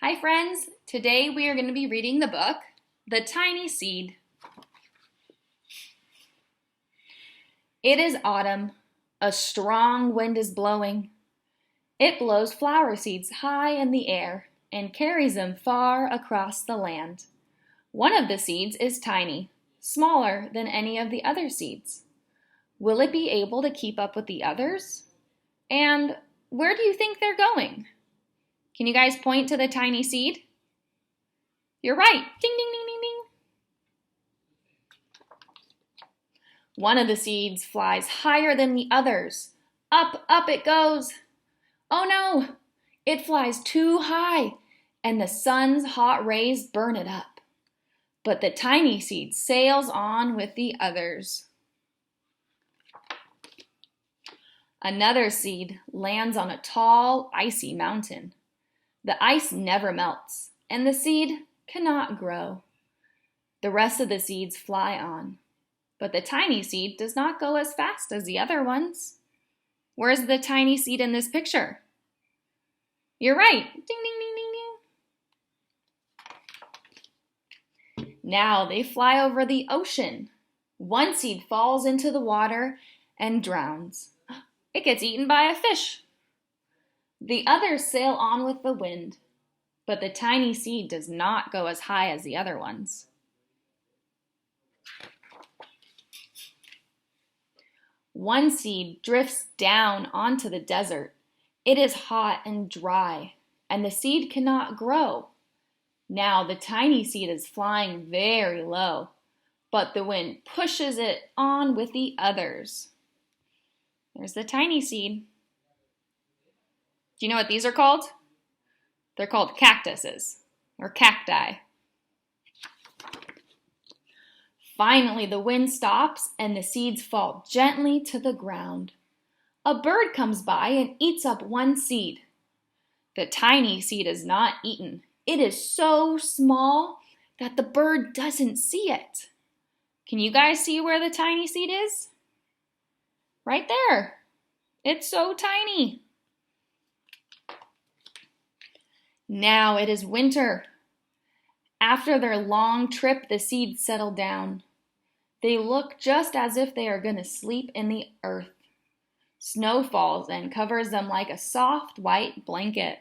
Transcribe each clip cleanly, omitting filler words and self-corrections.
Hi friends, today we are going to be reading the book, The Tiny Seed. It is autumn. A strong wind is blowing. It blows flower seeds high in the air and carries them far across the land. One of the seeds is tiny, smaller than any of the other seeds. Will it be able to keep up with the others? And where do you think they're going? Can you guys point to the tiny seed? You're right. Ding, ding, ding, ding, ding. One of the seeds flies higher than the others. Up, up it goes. Oh no, it flies too high, and the sun's hot rays burn it up. But the tiny seed sails on with the others. Another seed lands on a tall, icy mountain. The ice never melts, and the seed cannot grow. The rest of the seeds fly on, but the tiny seed does not go as fast as the other ones. Where's the tiny seed in this picture? You're right. Ding, ding, ding, ding, ding. Now they fly over the ocean. One seed falls into the water and drowns. It gets eaten by a fish. The others sail on with the wind, but the tiny seed does not go as high as the other ones. One seed drifts down onto the desert. It is hot and dry, and the seed cannot grow. Now the tiny seed is flying very low, but the wind pushes it on with the others. There's the tiny seed. Do you know what these are called? They're called cactuses or cacti. Finally, the wind stops and the seeds fall gently to the ground. A bird comes by and eats up one seed. The tiny seed is not eaten. It is so small that the bird doesn't see it. Can you guys see where the tiny seed is? Right there. It's so tiny. Now it is winter. After their long trip, the seeds settle down. They look just as if they are going to sleep in the earth. Snow falls and covers them like a soft white blanket.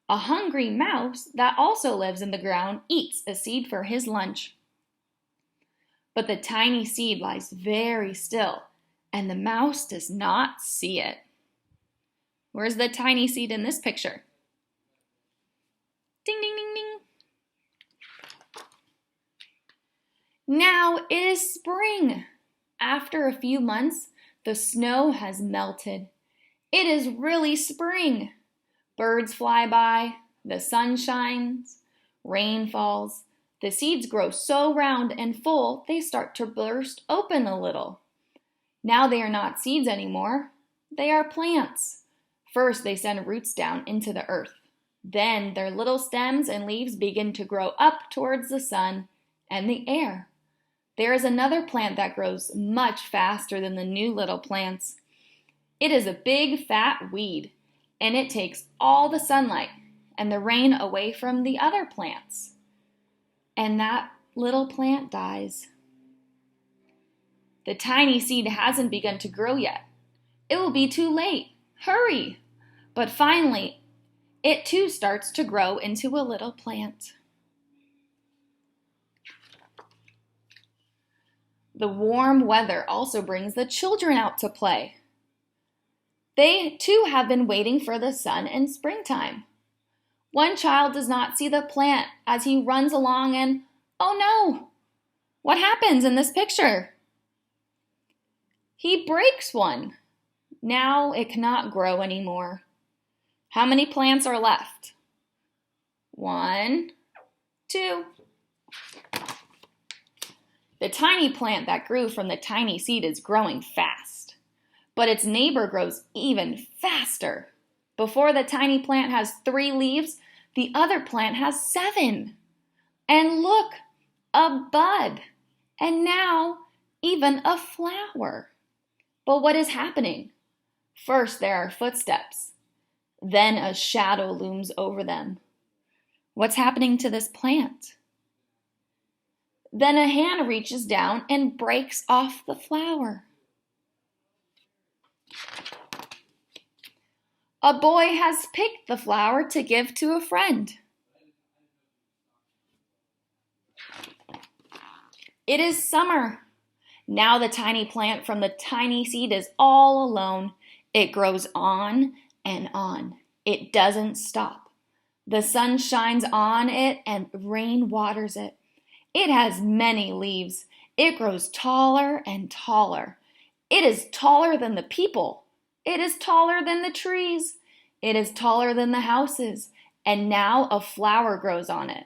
A hungry mouse that also lives in the ground eats a seed for his lunch. But the tiny seed lies very still, and the mouse does not see it. Where's the tiny seed in this picture? Ding, ding, ding, ding. Now it is spring. After a few months, the snow has melted. It is really spring. Birds fly by, the sun shines, rain falls. The seeds grow so round and full, they start to burst open a little. Now they are not seeds anymore. They are plants. First, they send roots down into the earth. Then their little stems and leaves begin to grow up towards the sun and the air. There is another plant that grows much faster than the new little plants. It is a big fat weed, and it takes all the sunlight and the rain away from the other plants. And that little plant dies. The tiny seed hasn't begun to grow yet. It will be too late. Hurry! But finally, it too starts to grow into a little plant. The warm weather also brings the children out to play. They too have been waiting for the sun and springtime. One child does not see the plant as he runs along and, oh no! What happens in this picture? He breaks one. Now it cannot grow anymore. How many plants are left? 1, 2. The tiny plant that grew from the tiny seed is growing fast, but its neighbor grows even faster. Before the tiny plant has 3 leaves, the other plant has 7. And look, a bud, and now even a flower. But what is happening? First, there are footsteps. Then a shadow looms over them. What's happening to this plant? Then a hand reaches down and breaks off the flower. A boy has picked the flower to give to a friend. It is summer. Now the tiny plant from the tiny seed is all alone. It grows on and on. It doesn't stop. The sun shines on it and rain waters it. It has many leaves. It grows taller and taller. It is taller than the people. It is taller than the trees. It is taller than the houses. And now a flower grows on it.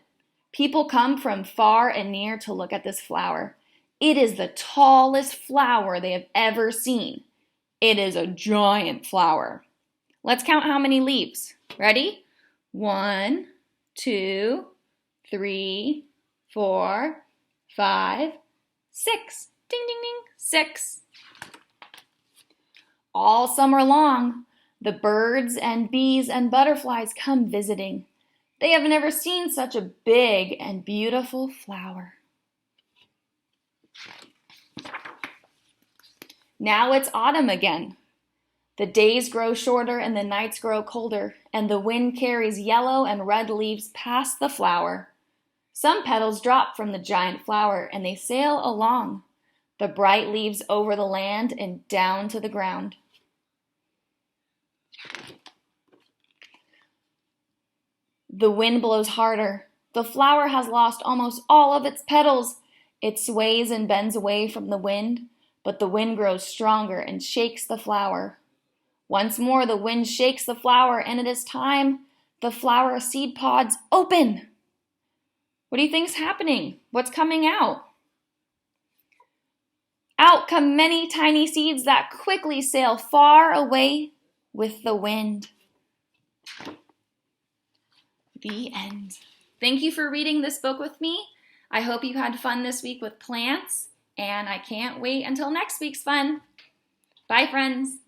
People come from far and near to look at this flower. It is the tallest flower they have ever seen. It is a giant flower. Let's count how many leaves. Ready? 1, 2, 3, 4, 5, 6. Ding, ding, ding. 6. All summer long, the birds and bees and butterflies come visiting. They have never seen such a big and beautiful flower. Now it's autumn again. The days grow shorter and the nights grow colder, and the wind carries yellow and red leaves past the flower. Some petals drop from the giant flower and they sail along, the bright leaves over the land and down to the ground. The wind blows harder. The flower has lost almost all of its petals. It sways and bends away from the wind, but the wind grows stronger and shakes the flower. Once more the wind shakes the flower, and it is time. The flower seed pods open. What do you think's happening? What's coming out? Out come many tiny seeds that quickly sail far away with the wind. The end. Thank you for reading this book with me. I hope you had fun this week with plants, and I can't wait until next week's fun. Bye, friends.